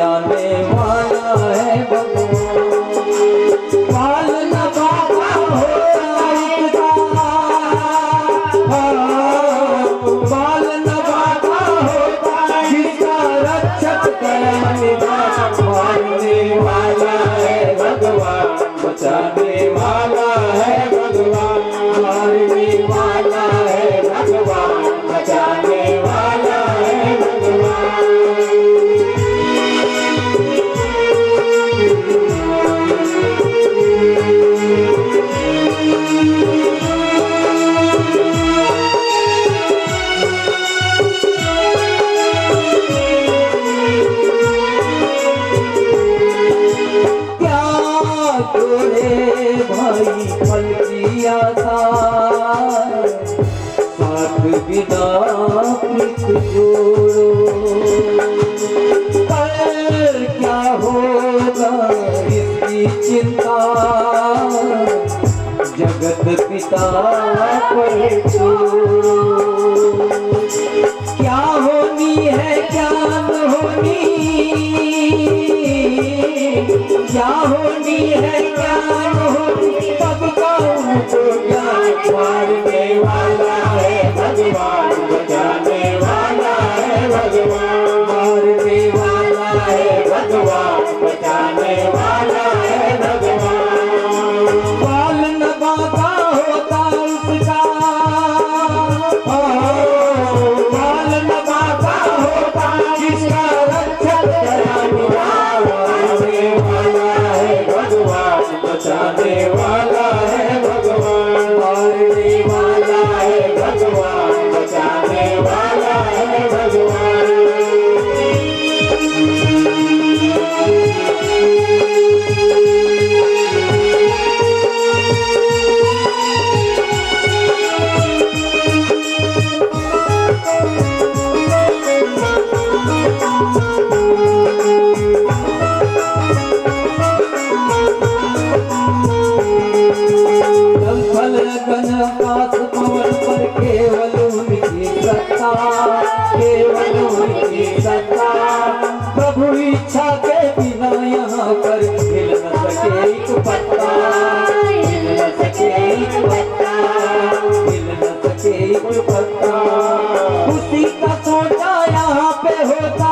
बचाने वाला है भगवान। पालन बाबा होता उसका, पालन बाबा होता जिसका रक्षक करने मारने वाला है भगवान, बचाने वाला है भगवान, मारने वाला है भगवान, बचाने वाला है भगवान। भाई फल की आशा साथ बिना प्रीत जोड़ो, पर क्या होगा इसकी चिंता, जगत पिता पर छोड़ो। क्या होनी है क्या न होनी, क्या होनी है क्या न होनी, सबका उनको ज्ञान। मारने वाला है भगवान, बचाने वाला है भगवान, मारने वाला है भगवान, बचाने वाला है भगवान। पालन बाबा होता उसका, पालन बाबा होता जिसका रक्षक कराने वाला है भगवान, बचाने वाला है भगवान, मारने वाला है भगवान, बचाने वाला है भगवान। आकाश पवन पर केवल उनकी सत्ता, केवल उनकी सत्ता। प्रभु इच्छा के बिना यहाँ पर हिल न सके एक पत्ता, हिल न सके एक पत्ता, हिल न सके एक पत्ता। उसी का सोचा यहाँ पे होता,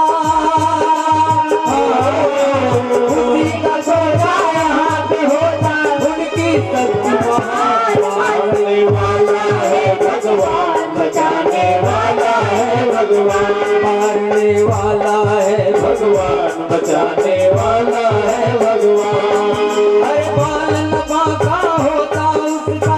उसी का सोचा यहाँ पे होता, उनकी शक्ति मारने वाला है भगवान, बचाने वाला है भगवान, मारने वाला है भगवान, बचाने वाला है भगवान। हर पालन बाबा होता उसका,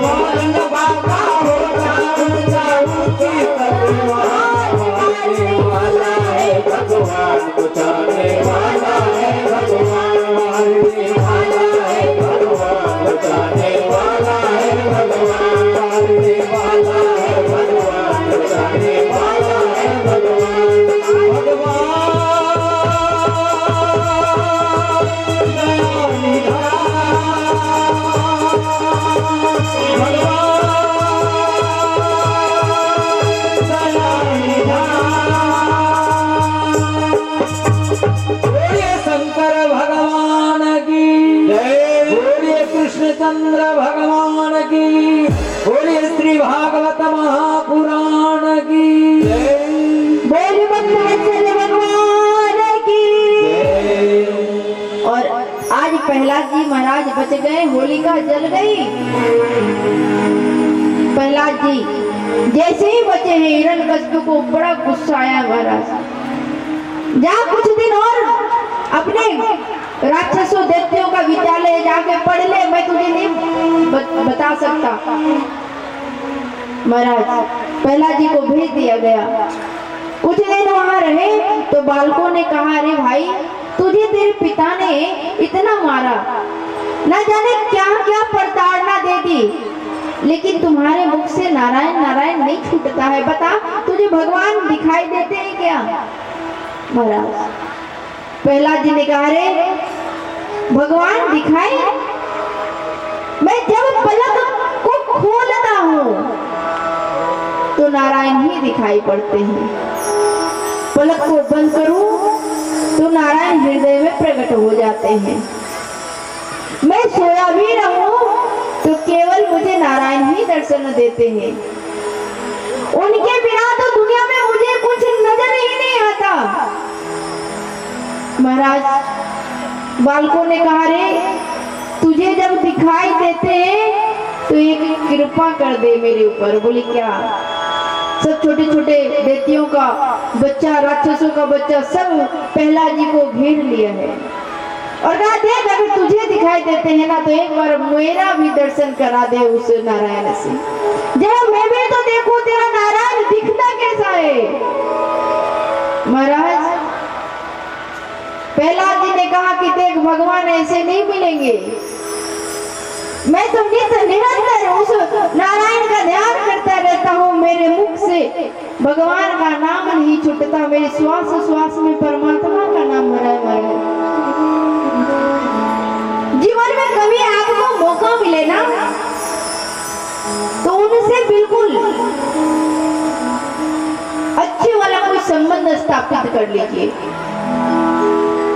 पालन बाबा होता उसका, उसकी तलवार। मारने वाला है भगवान, बचाने वाला है भगवान, मारने वाला है भगवान, बचाने वाला है भगवान, मारने वाला है भगवान, बचाने वाला है भगवान। शंकर भगवान की जय, बोलिए कृष्णचंद्र भगवान की, बोलिए श्री भागवत महापुराण की जय, बोलिए बद्रीनाथ भगवान की जय। और आज प्रहलाद जी महाराज बच गए, होलिका जल गई। प्रहलाद जी जैसे ही बचे हैं, हिरण्यकश्यप को बड़ा गुस्सा आया महाराज। जा कुछ दिन और अपने राक्षसों दैत्यों का विद्यालय जाके पढ़ ले, मैं तुझे नहीं बता सकता। महाराज प्रहलाद जी को भेज दिया गया। कुछ दिन वहां रहे तो बालकों ने कहा, अरे भाई तुझे तेरे पिता ने इतना मारा, न जाने क्या क्या प्रताड़ना दे दी, लेकिन तुम्हारे मुख से नारायण नारायण नहीं छूटता है। बता तुझे भगवान दिखाई देते हैं क्या? महाराज प्रहलाद जी ने कहा, अरे भगवान दिखाई, मैं जब पलक को खोलता हूँ तो नारायण ही दिखाई पड़ते हैं। पलक को बंद करूं तो नारायण हृदय में प्रकट हो जाते हैं। मैं सोया भी रहूं तो केवल मुझे नारायण ही दर्शन देते हैं। उनके बिना तो दुनिया में मुझे कुछ नजर ही नहीं आता। महाराज बालकों ने कहा, रे तुझे जब दिखाई देते हैं तो एक कृपा कर दे मेरे ऊपर। बोले क्या? सब छोटे छोटे दैत्यों का बच्चा, राक्षसों का बच्चा सब प्रहलाद जी को घेर लिया है और कहा, देख अगर तुझे दिखाई देते हैं ना तो एक बार मेरा भी दर्शन करा दे उस नारायण से, जरा मैं भी तो देखूं तेरा नारायण दिखता कैसा है। महाराज प्रहलाद जी ने कहा कि देख भगवान ऐसे नहीं मिलेंगे, मैं तो नित्य निरंतर उस नारायण का ध्यान करता रहता हूँ, मेरे मुख से भगवान का नाम नहीं छूटता, मेरे श्वास श्वास में परमात्मा का नाम भरा है। जीवन में कभी आपको मौका मिले ना तो उनसे बिल्कुल अच्छे वाला कोई संबंध स्थापित कर लीजिए।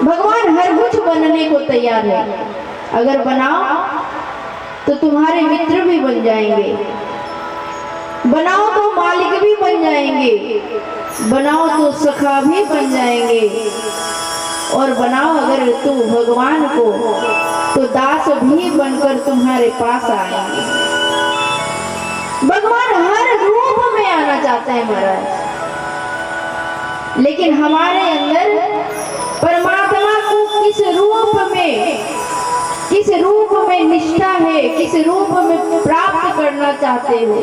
भगवान हर कुछ बनने को तैयार है, अगर बनाओ तो तुम्हारे मित्र भी बन जाएंगे, बनाओ तो मालिक भी बन जाएंगे, बनाओ तो सखा भी बन जाएंगे, और बनाओ अगर तुम भगवान को तो दास भी बनकर तुम्हारे पास आएंगे। भगवान हर रूप में आना चाहता है महाराज, लेकिन हमारे अंदर परमात्मा को किस रूप में निष्ठा है, किस रूप में प्राप्त करना चाहते हो।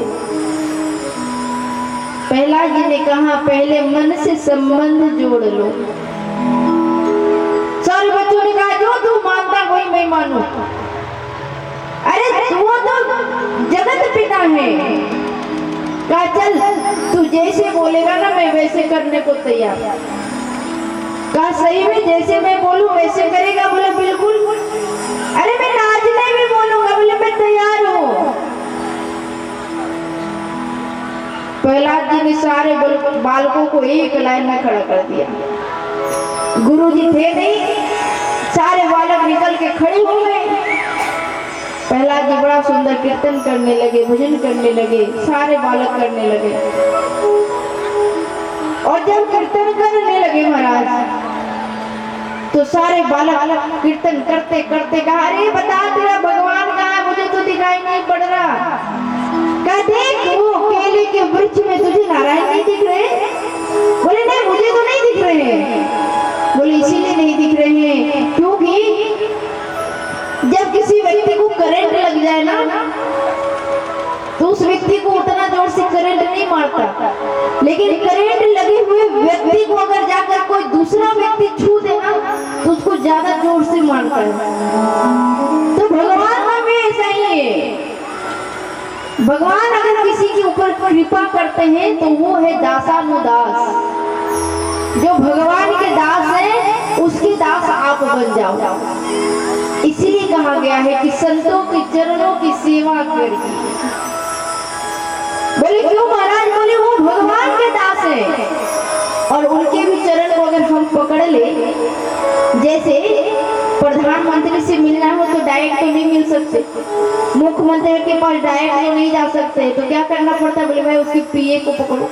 प्रहलाद जी ने कहा, पहले मन से संबंध जोड़ लो। सारे बच्चों ने कहा, जो तू मानता वही मैं मानू। अरे वो तो जगत पिता है, कहा चल तू जैसे बोलेगा ना मैं वैसे करने को तैयार। कहा सही में जैसे मैं बोलूं वैसे करेगा? बोले बिल्कुल। अरे मैं नाचने भी बोलूंगा? बोले मैं तैयार हूँ। प्रहलाद जी ने सारे बालकों को एक लाइन में खड़ा कर दिया। गुरुजी थे नहीं, सारे बालक निकल के खड़े हो गए। प्रहलाद जी बड़ा सुंदर कीर्तन करने लगे, भजन करने लगे, सारे बालक करने लगे। और जब कीर्तन करने लगे महाराज तो सारे बालक कीर्तन करते करते कहा, अरे बता तेरा भगवान कहाँ है, मुझे तो दिखाई नहीं पड़ रहा। कहा देख वो केले के वृक्ष में तुझे नारायण नहीं दिख रहे? बोले नहीं मुझे तो नहीं दिख रहे हैं। बोले इसीलिए नहीं दिख रहे हैं क्योंकि जब किसी व्यक्ति को करंट लग जाए ना तो उस व्यक्ति को उतना जोर से करंट नहीं मारता, लेकिन करंट लगे हुए व्यक्ति को अगर जाकर कोई दूसरा व्यक्ति छू देना तो उसको ज्यादा जोर से मारता है। तो भगवान का भी ऐसा ही है। भगवान अगर किसी के ऊपर कृपा करते हैं तो वो है दासानुदास। जो भगवान के दास है उसके दास आप बन जाओ। इसीलिए कहा गया है कि संतों के चरणों की सेवा करिए। बोले क्यों महाराज? बोले वो भगवान के दास है और उनके भी चरण को अगर हम पकड़ ले, जैसे प्रधानमंत्री से मिलना हो तो डायरेक्ट तो नहीं मिल सकते, मुख्यमंत्री के पास डायरेक्ट तो नहीं जा सकते, तो क्या करना पड़ता है? बोले भाई उसकी पीए को पकड़ो।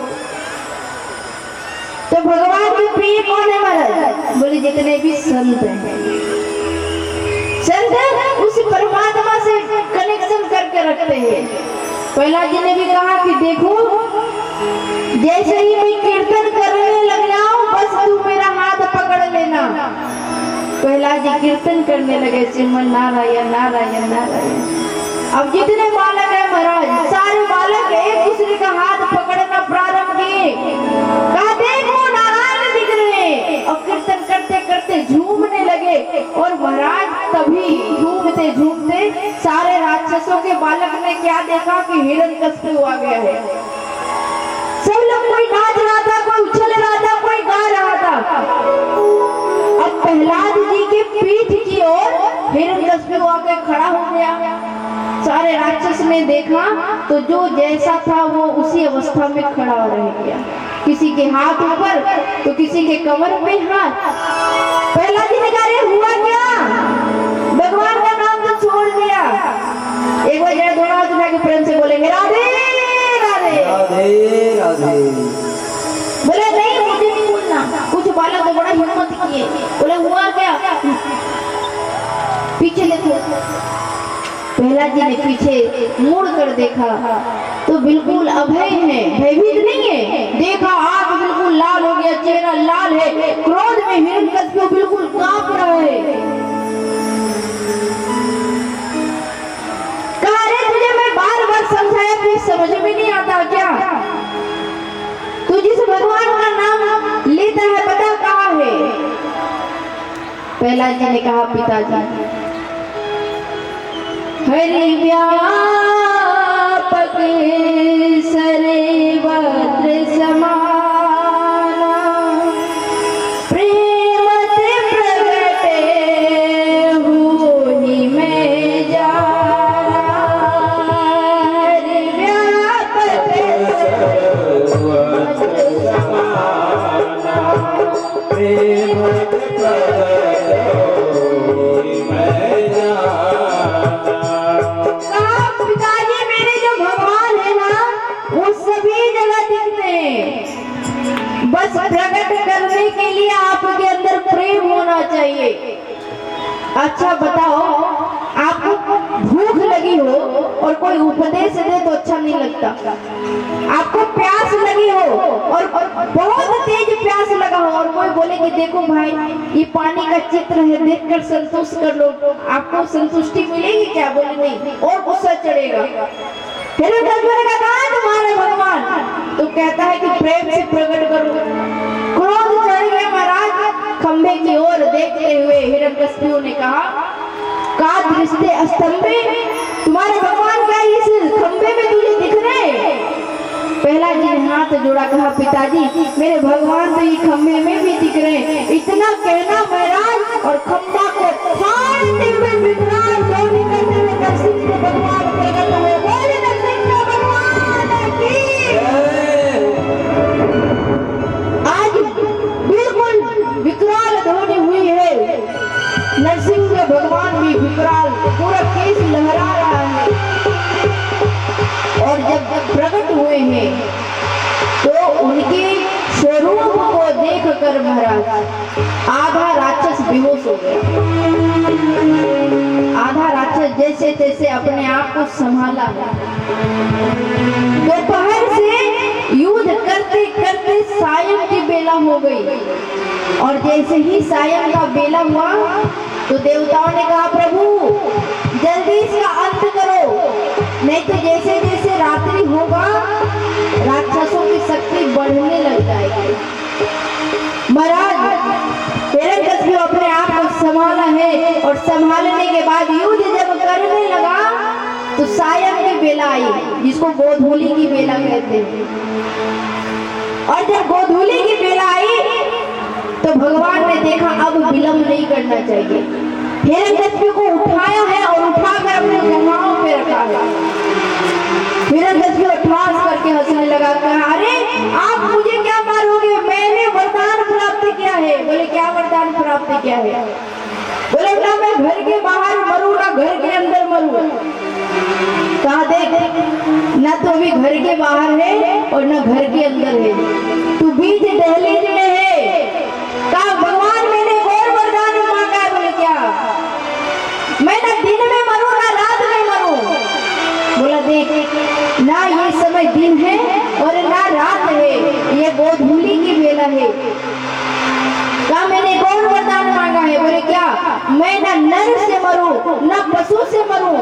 तो भगवान के पीए कौन है महाराज? बोले जितने भी संत हैं, संत उस परमात्मा से कनेक्शन करके रखते हैं। प्रहलाद जी ने भी कहा कि देखो जैसे ही मैं कीर्तन करने लग जाऊं बस तू मेरा हाथ पकड़ लेना। प्रहलाद जी कीर्तन करने लगे, श्रीमन नारायण नारायण नारायण। अब जितने बालक है महाराज सारे बालक एक दूसरे का हाथ पकड़ना प्रारंभ किए। कहा देखो नारायण दिख रहे, और कीर्तन करते करते झूमने लगे। और महाराज तभी झूमते झूमते सारे राक्षसों के बालक ने क्या देखा कि हिरण्यकश्यप आ गया है। सब लोग कोई नाच रहा था, कोई उछल रहा था, कोई गा रहा था। अब प्रहलाद जी के पीठ की ओर हिरण्यकश्यप आके खड़ा हो गया। सारे राक्षस ने देखा तो जो जैसा था वो उसी अवस्था में खड़ा रह गया। किसी के हाथ ऊपर तो किसी के कमर पे हाथ। प्रहलाद जी ने कहा अरे हुआ क्या, भगवान का नाम तो छोड़ दिया। एक बार जरा दोनों हाथ उठा के प्रेम से बोलेंगे राधे राधे राधे राधे। बोले नहीं मुझे नहीं बोलना। कुछ बालक तो बड़ा हिम्मत किए, बोले हुआ क्या, पीछे देखो। प्रहलाद जी ने पीछे मुड़ कर देखा तो बिल्कुल अभय है, भयभीत नहीं है। देखा आंख बिल्कुल लाल हो गया, चेहरा लाल है, क्रोध में हिरण्यकश्यप बिल्कुल कांप रहा है। कहा रे तुझे मैं बार बार समझाया फिर समझ में नहीं आता क्या, तू जिस भगवान का नाम लेता है पता कहाँ है। प्रहलाद जी ने कहा पिताजी हरि व्यापक सर्वत्र समाना प्रेम से प्रगटे होहि मैं जाना। हरि व्यापक प्रेम पिताजी मेरे जो भगवान है ना वो सभी जगह दिखते हैं, बस प्रकट करने के लिए आपके अंदर प्रेम होना चाहिए। अच्छा बताओ आपको भूख लगी हो और कोई उपदेश दे तो अच्छा नहीं लगता, आपको प्यास लगी हो और बहुत तेज प्यास लगा हो और कोई बोले कि देखो भाई ये पानी का चित्र है देखकर संतुष्ट कर लो, आपको संतुष्टि मिलेगी क्या, बोले नहीं और गुस्सा चढ़ेगा। फिर कहा तुम्हारे भगवान तो कहता है कि प्रेम से प्रकट करो। क्रोध चढ़ गया महाराज, खंभे की ओर देखते हुए हिरण्यकश्यप ने कहा का दृष्टि स्तंभे, तुम्हारे भगवान क्या इस खंभे में तुझे दिख रहे। प्रहलाद जी ने हाथ जोड़ा, कहा पिताजी मेरे भगवान तो ये खंभे में भी दिख रहे हैं। इतना कहना महाराज और खंभा को फाड़ते हुए विकराल ध्वनि करते हुए नरसिंह भगवान प्रकट हुए। बोले नरसिंह भगवान की आज बिल्कुल विकराल ध्वनि हुई है। नरसिंह भगवान भी विकराल, पूरा केस लहरा रहा है। और जब प्रकट हुए हैं तो उनके स्वरूप को देखकर महाराज आधा राक्षस बेहोश हो गया। आधा राक्षस जैसे तैसे अपने आप को संभाला। दोपहर से युद्ध करते करते सायं की बेला हो गई और जैसे ही सायं का बेला हुआ तो देवताओं ने कहा प्रभु जल्दी इसका अंत करो, नहीं तो जैसे जैसे रात्रि होगा राक्षसों की शक्ति बढ़ने लग जाएगी। महाराज हिरण्यकश्यप अपने आप को संभाला है और संभालने के बाद युद्ध जब करने लगा तो सायं की बेला आई जिसको गोधूली की बेला कहते हैं। और जब गोधूली की बेला आई तो भगवान ने देखा अब विलंब नहीं करना चाहिए। हिरण्यकश्यप को उठाया है और उठाकर अपने जमाओं पे रखा है। हिरण्यकश्यप ठास करके हंसने लगा, कहा अरे आप मुझे क्या मारोगे, मैंने वरदान प्राप्त किया है। बोले क्या वरदान प्राप्त किया है। बोले ना मैं घर के बाहर मरूं ना घर के अंदर मरूं। कहा देख ना तो अभी घर के बाहर है और ना घर के अंदर है, तू बीच दहलीज में है। कहा भगवान मैंने और वरदान मांगा है। बोले क्या, मैं ना दिन में मरूं ना रात में मरूं। बोला देख ना ये समय दिन है और ना रात है, ये गोधूली की बेला है। कहा मैंने और वरदान मांगा है। बोले क्या, मैं ना नर से मरूं ना पशु से मरूं।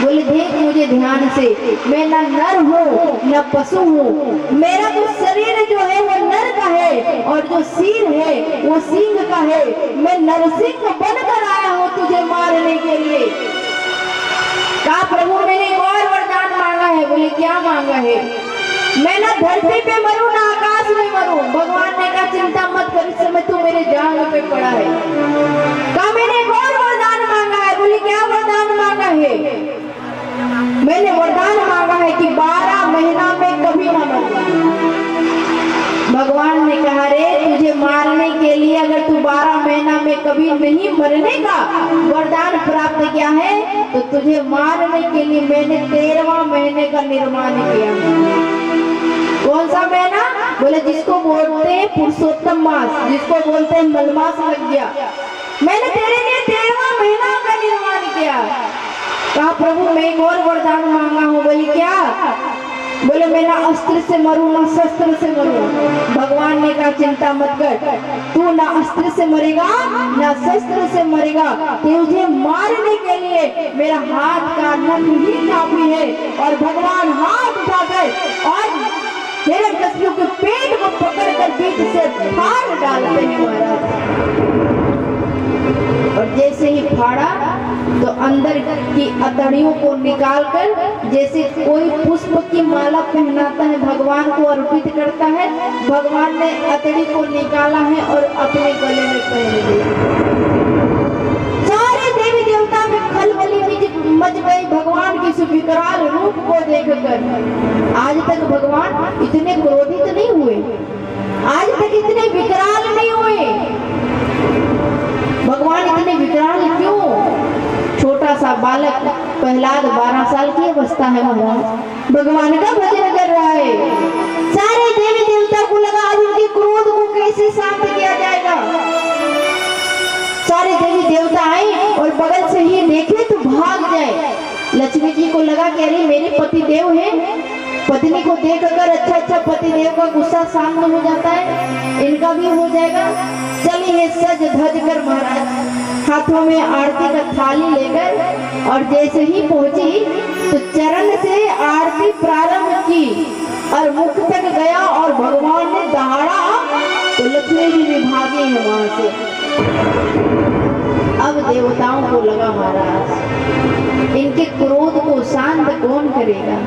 बोले देख मुझे ध्यान से, मैं ना नर हूँ ना पशु हूँ, मेरा तो शरीर जो है वो नर का है और जो सिर है वो सिंह का है। मैं नरसिंह बनकर आया हूँ तुझे मारने के लिए। कहा प्रभु मैंने और वरदान मांगा है। बोले क्या मांगा है। मैं ना धरती पे मरूं ना आकाश में मरूं। भगवान ने कहा चिंता मत कर, इस समय तू मेरे जांग पे पड़ा है। कहा मैंने और वरदान मांगा है। बोले क्या वरदान मांगा है। मैंने वरदान मांगा है कि 12 महीना में कभी ना मरूं। कहा रे तुझे मारने के लिए अगर तू 12 महीना में कभी नहीं मरने का वरदान प्राप्त किया है तो तुझे मारने के लिए मैंने 13वां महीने का निर्माण किया। कौन सा महीना? बोले जिसको बोलते हैं पुरुषोत्तम मास, जिसको बोलते हैं मलमास लग गया, मैंने तेरे लिए 13वां महीना का निर्माण किया। कहा प्रभु मैं एक और वरदान मांगा हूँ। बोली क्या? बोले मैं ना अस्त्र से मरूं ना शस्त्र से मरूं। भगवान ने कहा चिंता मत कर, तू ना अस्त्र से मरेगा ना शस्त्र से मरेगा, तुझे मारने के लिए मेरा हाथ का नख ही काफी है। और भगवान हाथ उठाकर और हिरण्यकश्यप के पेट को पकड़कर बीच से फाड़ डालते हैं महाराज। और जैसे ही फाड़ा तो अंदर की अतड़ियों को निकालकर जैसे कोई पुष्प की माला पहनाता है भगवान को अर्पित करता है, भगवान ने अतड़ी को निकाला है और अपने गले में पहन दिया। सारे देवी देवता में खलबली मच गई भगवान की सुविकराल रूप को देखकर। आज तक भगवान इतने क्रोधित नहीं हुए, आज तक इतने विकराल नहीं हुए। भगवान इतने विकराल क्यों? छोटा सा बालक प्रहलाद 12 साल की अवस्था है, भगवान का भजन कर रहा है। सारे देवी देवता को लगा अब उनके क्रोध को कैसे शांत किया जाएगा। सारे देवी देवता आए और बगल से ही देखे तो भाग जाए। लक्ष्मी जी को लगा कि अरे मेरे पति देव है, पत्नी को देखकर अच्छा पति देव का गुस्सा शांत हो जाता है, इनका भी हो जाएगा। चलिए सज धज कर महाराज हाथों में आरती का थाली लेकर और जैसे ही पहुंची तो चरण से आरती प्रारंभ की और मुख तक गया और भगवान ने दहाड़ा तो लक्ष्मी जी भी भागे हैं वहां से। अब देवताओं को लगा महाराज इनके क्रोध को शांत कौन करेगा।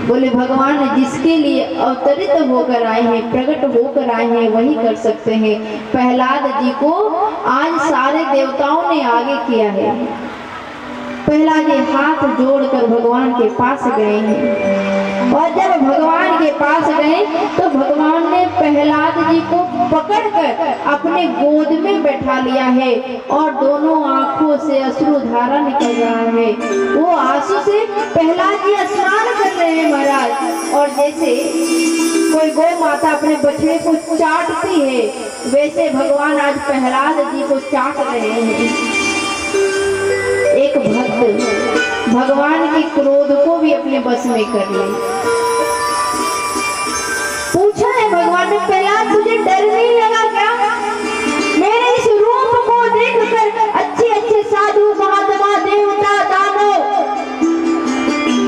बोले भगवान जिसके लिए अवतरित होकर आए हैं, प्रकट होकर आए हैं, वही कर सकते हैं। प्रहलाद जी को आज सारे देवताओं ने आगे किया है। प्रहलाद जी हाथ जोड़कर भगवान के पास गए हैं और जब भगवान के पास गए तो भगवान ने प्रहलाद जी को पकड़कर अपने गोद में बैठा लिया है और दोनों आंखों से अश्रुधारा निकल रहा है। वो आंसू से प्रहलाद जी स्नान कर रहे हैं महाराज। और जैसे कोई गौ माता अपने बछड़े को चाटती है वैसे भगवान आज प्रहलाद जी को चाट रहे हैं। एक भक्त भगवान के क्रोध को भी अपने बस में कर ले। पूछा है भगवान ने प्रहलाद तुझे डर नहीं लगा क्या? मेरे इस रूप को देखकर अच्छे साधु महात्मा देवता दानव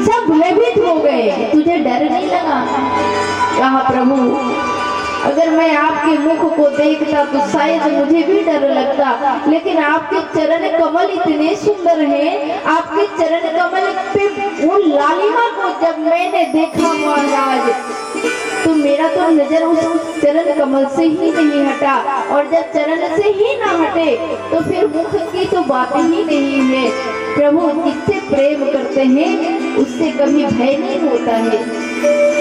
सब भयभीत हो गए, तुझे डर नहीं लगा? कहा प्रभु अगर मैं आपके मुख को देखता तो शायद मुझे भी डर लगता, लेकिन आपके चरण कमल इतने सुंदर हैं, आपके चरण कमल पे वो लालिमा को जब मैंने देखा महाराज तो मेरा तो नजर उस चरण कमल से ही नहीं हटा। और जब चरण से ही ना हटे तो फिर मुख की तो बात ही नहीं है। प्रभु जिससे प्रेम करते हैं उससे कभी भय नहीं होता है।